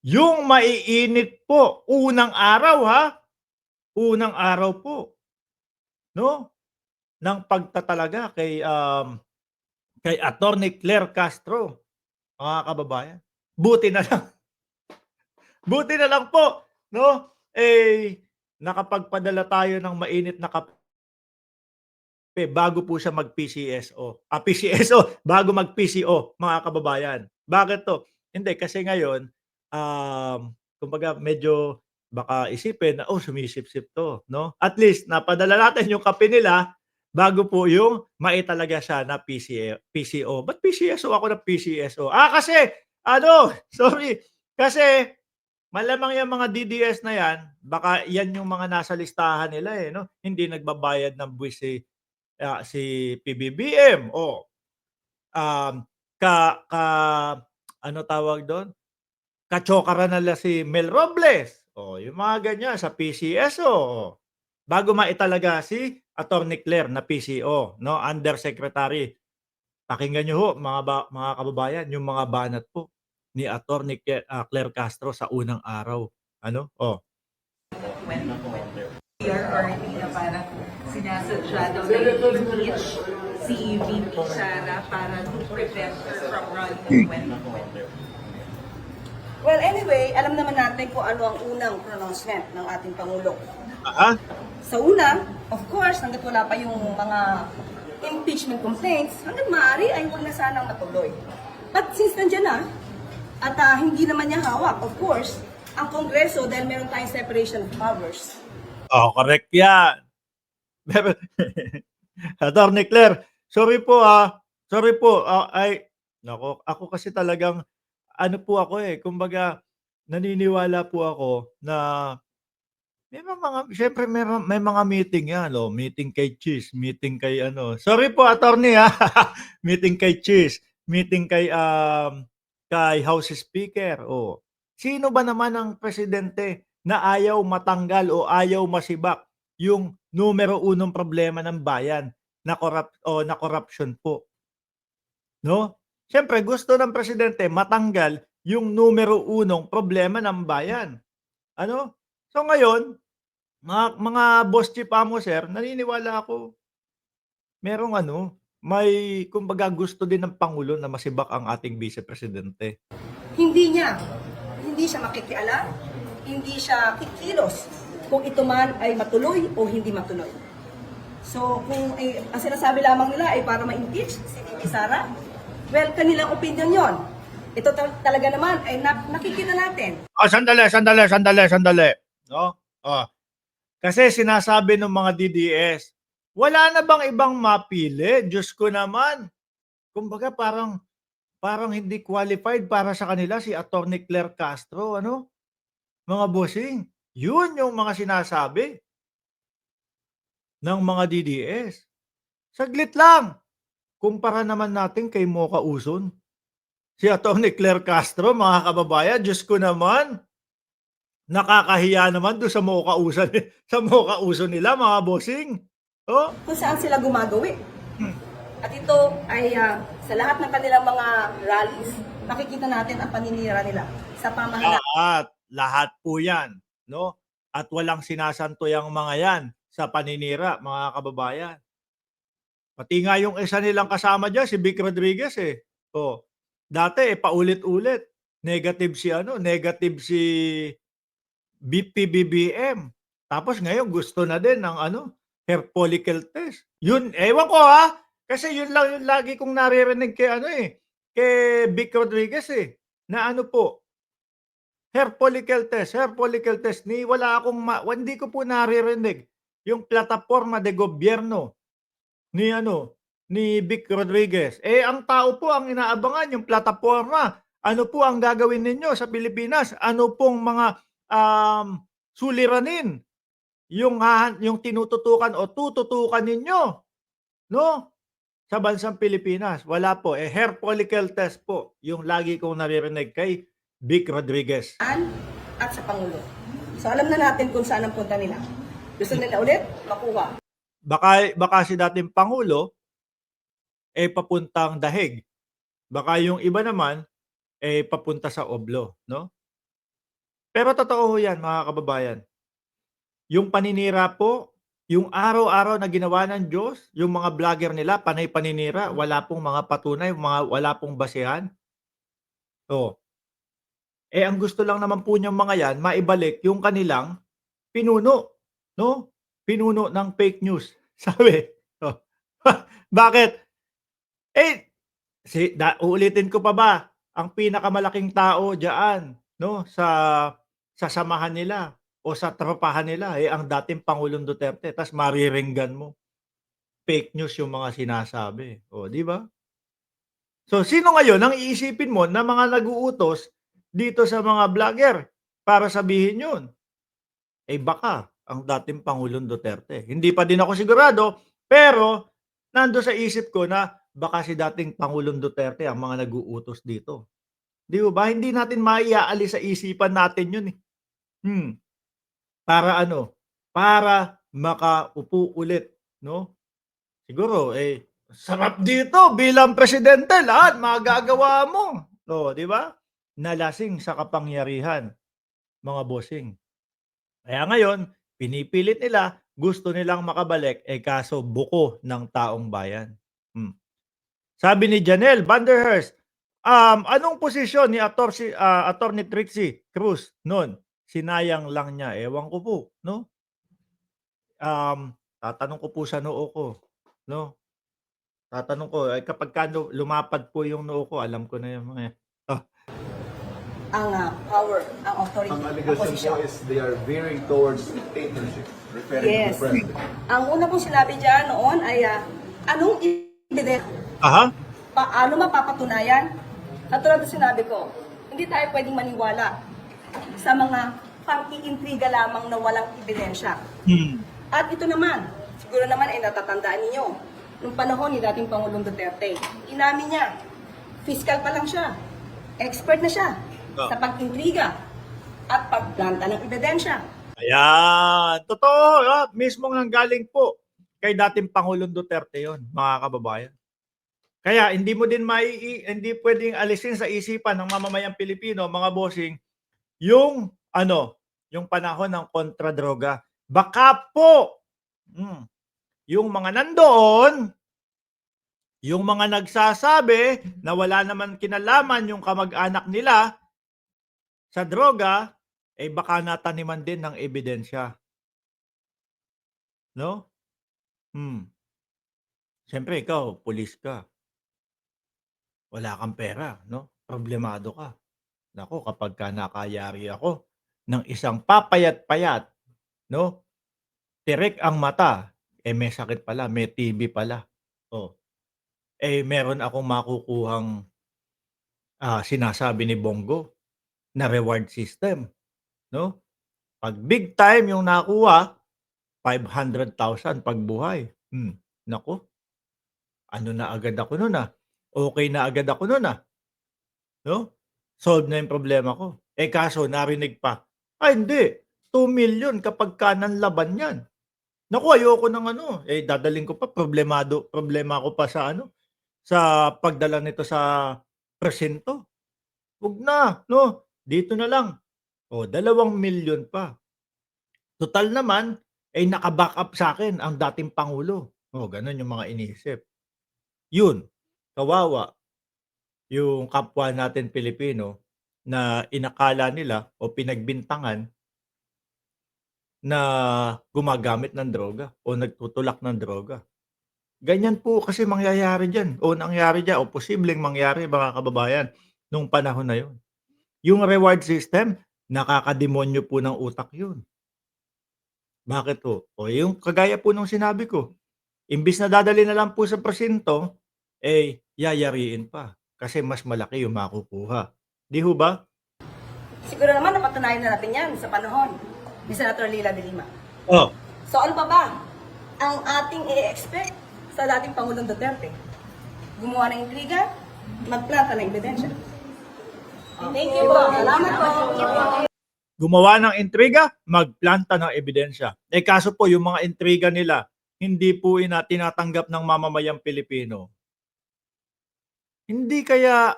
Yung maiinit po, unang araw ha, unang araw po 'no, ng pagtatalaga kay Attorney Claire Castro, mga kababayan. Buti na lang, buti na lang po 'no, nakapagpadala tayo ng mainit na kape bago po siya mag-PCSO. PCSO bago mag-PCO, mga kababayan. Bakit 'to? Hindi kasi ngayon, kumbaga medyo baka isipin na, "Oh, sumisipsip 'to," 'no? At least napadala natin yung kape nila bago po yung maitalaga siya na PCO. Ba't PCSO ako ng PCSO? Kasi ano, sorry, kasi malamang yang mga DDS na yan, baka yan yung mga nasa listahan nila, 'no? Hindi nagbabayad ng buwis si PBBM, um, ka ka ano tawag dun, kachokaran nila si Mel Robles, yung mga ganyan sa PCSO, bago maitalaga si Attorney Claire na PCO 'no, Undersecretary. Pakinggan niyo ho mga kababayan yung mga banat po ni Attorney Claire Castro sa unang araw, ano, When PRRD na parang sinasadya daw na i-impeach si VP Sara para to prevent her from running when. Well, anyway, alam naman natin kung ano ang unang pronouncement ng ating Pangulo. ah, Sa una, of course, hanggat wala pa yung mga impeachment complaints, hanggat maaari ay huwag na sanang matuloy. But since nandiyan na, at hindi naman niya hawak, of course, ang Kongreso dahil meron tayong separation of powers. correct yan. Attorney Claire, sorry po, sorry po, naku, ako kasi talagang ano po ako, kumbaga naniniwala po ako na siyempre may mga meeting yan, meeting kay Cheese, meeting kay ano, sorry po attorney, meeting kay Cheese, meeting kay House Speaker, Sino ba naman ang presidente na ayaw matanggal o ayaw masibak yung numero unong problema ng bayan na corruption po, 'no? Siyempre gusto ng presidente matanggal yung numero unong problema ng bayan, ano? So ngayon, mga boss chief amo sir, naniniwala ako merong may kumbaga gusto din ng pangulo na masibak ang ating vice presidente. Hindi siya makikialam, hindi siya kikilos kung ito man ay matuloy o hindi matuloy. So, kung ang sinasabi lamang nila ay para ma-impeach si VP Sara, well, kanilang opinion yon. Ito talaga naman ay nakikita natin. Sandali, 'no? Kasi sinasabi ng mga DDS, wala na bang ibang mapili? Diyos ko naman. Kumbaga parang hindi qualified para sa kanila si Attorney Claire Castro, ano? Mga bossing, yun yung mga sinasabi ng mga DDS. Saglit lang, kumpara naman natin kay Mocha Uson. Si Attorney Claire Castro, mga kababayan, Diyos ko naman, nakakahiya naman doon sa Mocha Uson, sa Mocha Uson nila, mga bossing. Kung saan sila gumagawi. At ito ay sa lahat ng kanilang mga rallies, makikita natin ang paninira nila sa pamahalaan. Lahat po yan, 'no? At walang sinasanto yang mga yan sa paninira, mga kababayan. Pati nga yung isa nilang kasama diyan, si Vic Rodriguez, dati, paulit-ulit negative si PBBM. Tapos ngayon gusto na din ng hair follicle test. Yun, ewan ko kasi yun lang yung lagi kong naririnig kay Vic Rodriguez, na hair follicle test hindi ko po naririnig yung plataporma de gobyerno ni Vic Rodriguez. Ang tao po ang inaabangan yung plataporma. Ano po ang gagawin ninyo sa Pilipinas? Ano pong mga suliranin yung tinututukan o tututukan ninyo, 'no? Sa bansang Pilipinas, wala po. Hair follicle test po yung lagi kong naririnig kay Vic Rodriguez. At sa Pangulo. So alam na natin kung saan ang punta nila. Gusto nila ulit makuha. Baka si dating Pangulo, papuntang Dahig. Baka yung iba naman, papunta sa Oblo, 'no? Pero totoo ho 'yan mga kababayan. Yung paninira po, yung araw-araw na ginawa ng Diyos, yung mga vlogger nila panay paninira, wala pong mga patunay, wala pong basehan. Oh, ang gusto lang naman po niyang mga 'yan maibalik yung kanilang pinuno, 'no? Pinuno ng fake news, sabi. Oh, bakit? Eh, uulitin ko pa ba, ang pinakamalaking tao diyaan 'no, sa samahan nila o sa tropahan nila, ang dating Pangulong Duterte ta's mariringgan mo, fake news yung mga sinasabi, oh, 'di ba? So, sino ngayon ang iisipin mo na mga nag-uutos dito sa mga vlogger para sabihin yun? Baka ang dating Pangulong Duterte. Hindi pa din ako sigurado, pero nando'n sa isip ko na baka si dating Pangulong Duterte ang mga nag-uutos dito. 'Di ho ba? Hindi natin maiaalis sa isipan natin 'yun, eh. Hmm, para ano, para makaupo ulit, 'no? Siguro, sarap dito bilang presidente lahat magagawa mo. Oh, 'di ba? Nalasing sa kapangyarihan, mga bossing. Kaya ngayon, pinipilit nila, gusto nilang makabalik, kaso buko ng taong bayan. Hmm. Sabi ni Janelle Vanderhurst, anong posisyon ni Attorney Trixie Cruz no'n? Sinayang lang niya, ewan ko po, 'no? Tatanong ko po sa noo ko, 'no? Tatanong ko, kapagka lumapad po yung noo ko, alam ko na yung mga oh, Ang power, ang authority, Ang ang allegation posisyon. po is they are veering towards dictatorship, referring to Yes. the president. Ang una pong sinabi dyan noon ay anong ebidensya? aha, Paano mapapatunayan? Katulad ng sinabi ko, hindi tayo pwedeng maniwala sa mga pang-iintriga lamang na walang ebidensya. hmm, At ito naman, siguro naman ay natatandaan ninyo, nung panahon ni dating Pangulong Duterte, inamin niya, fiscal pa lang siya, expert na siya Oh. sa pag-intriga at pagplanta ng ebidensya. ayan, totoo, mismong nanggaling po kay dating Pangulong Duterte yon, mga kababayan. Kaya hindi puwedeng alisin sa isipan ng mamamayang Pilipino, mga bossing, yung ano, yung panahon ng kontra-droga. Baka po, yung mga nandoon, yung mga nagsasabi na wala naman kinalaman yung kamag-anak nila sa droga, baka nataniman din ng ebidensya, 'no? Siyempre ikaw pulis ka, wala kang pera, 'no, problemado ka. Naku, kapagka nakayari ako ng isang papayat-payat, 'no, tirik ang mata, may sakit pala, may TB pala. Oh, meron akong makukuhang, sinasabi ni Bongo na reward system, 'no? 'Pag big time yung nakuha, 500,000 pagbuhay. Naku, ano na agad ako nun, okey na agad ako nun, 'no? Solve na yung problema ko. Kaso narinig pa, hindi, 2,000,000 kapagka nanlaban yan. Naku, ayoko ng ano, dadalhin ko pa, problema ko pa sa ano, sa pagdala nito sa presinto. 'Wag na, 'no, dito na lang. 2,000,000 pa. Tutal naman, naka-backup sa'kin ang dating pangulo. Gano'n yung mga iniisip. Yun, kawawa yung kapwa natin Pilipino na inakala nila o pinagbintangan na gumagamit ng droga o nagtutulak ng droga. Ganyan po kasi mangyayari diyan o nangyari diyan o posibleng mangyari, mga kababayan, nung panahon na yun. Yung reward system, nakakademonyo po ng utak yun. Bakit po? Yung kagaya po nung sinabi ko, imbis na dadalhin na lang po sa presinto, yayariin pa kasi mas malaki yung makukuha. 'Di ho ba? Siguro naman napatunayan na natin yan sa panahon ni Senator Leila de Lima. Oh, So ano pa ba ang ating i-expect sa dating Pangulong Duterte? Gumawa ng intriga, magplanta ng ebidensya. Thank you po. Salamat po. gumawa ng intriga, magplanta ng ebidensya. Kaso po yung mga intriga nila, hindi po tinatanggap ng mamamayang Pilipino. Hindi kaya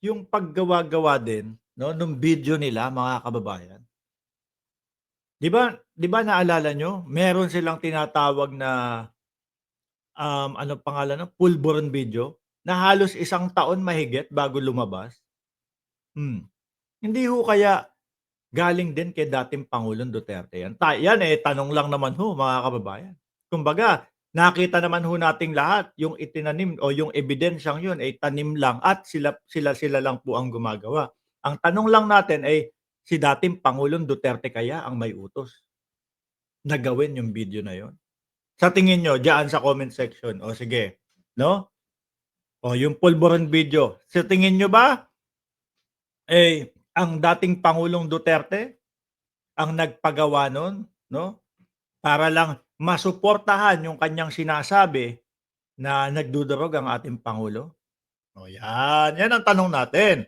yung paggawa-gawa din, 'no, nung video nila, mga kababayan, 'Di ba naalala nyo, meron silang tinatawag na, anong pangalan nun, pulburon video, na halos 1 taon mahigit bago lumabas? Hmm, hindi ho kaya galing din kay dating Pangulong Duterte yan? Yan, tanong lang naman ho mga kababayan. Kumbaga, nakita naman ho nating lahat yung itinanim o yung ebidensyang yun ay tanim lang at sila lang po ang gumagawa. Ang tanong lang natin ay si dating Pangulong Duterte kaya ang may utos na gawin yung video na yun? Sa tingin niyo diyan sa comment section, o sige, 'no? O yung pulburon video, sa tingin niyo ba, ang dating Pangulong Duterte ang nagpagawa nun, 'no? Para lang masuportahan yung kanyang sinasabi na nagdudurog ang ating pangulo? O yan, yan ang tanong natin.